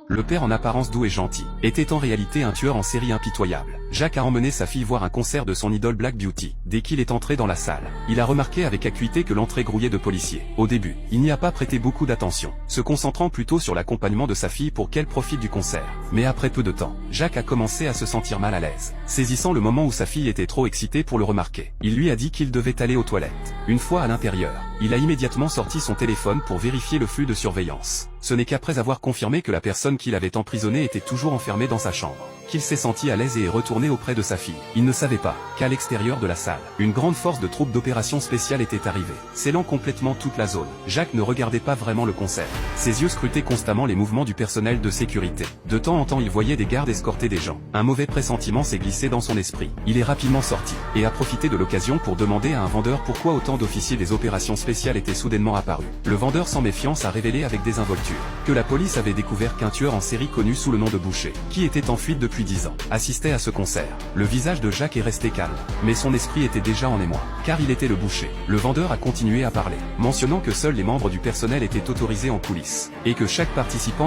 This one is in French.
Le père en apparence doux et gentil était en réalité un tueur en série impitoyable. Jacques a emmené sa fille voir un concert de son idole Black Beauty. Dès qu'il est entré dans la salle, il a remarqué avec acuité que l'entrée grouillait de policiers. Au début, il n'y a pas prêté beaucoup d'attention, se concentrant plutôt sur l'accompagnement de sa fille pour qu'elle profite du concert. Mais après peu de temps, Jacques a commencé à se sentir mal à l'aise, saisissant le moment où sa fille était trop excitée pour le remarquer. Il lui a dit qu'il devait aller aux toilettes. Une fois à l'intérieur, il a immédiatement sorti son téléphone pour vérifier le flux de surveillance. Ce n'est qu'après avoir confirmé que la personne qui l'avait emprisonné était toujours enfermée dans sa chambre qu'il s'est senti à l'aise et est retourné auprès de sa fille. Il ne savait pas qu'à l'extérieur de la salle, une grande force de troupes d'opération spéciale était arrivée, scellant complètement toute la zone. Jacques ne regardait pas vraiment le concert. Ses yeux scrutaient constamment les mouvements du personnel de sécurité. De temps en temps il voyait des gardes escorter des gens. Un mauvais pressentiment s'est glissé dans son esprit. Il est rapidement sorti et a profité de l'occasion pour demander à un vendeur pourquoi autant d'officiers des opérations spéciales étaient soudainement apparus. Le vendeur sans méfiance a révélé avec désinvolture que la police avait découvert qu'un tueur en série connu sous le nom de Boucher, qui était en fuite depuis 10 ans, assistait à ce concert. Le visage de Jacques est resté calme, mais son esprit était déjà en émoi, car il était le boucher. Le vendeur a continué à parler, mentionnant que seuls les membres du personnel étaient autorisés en coulisses, et que chaque participant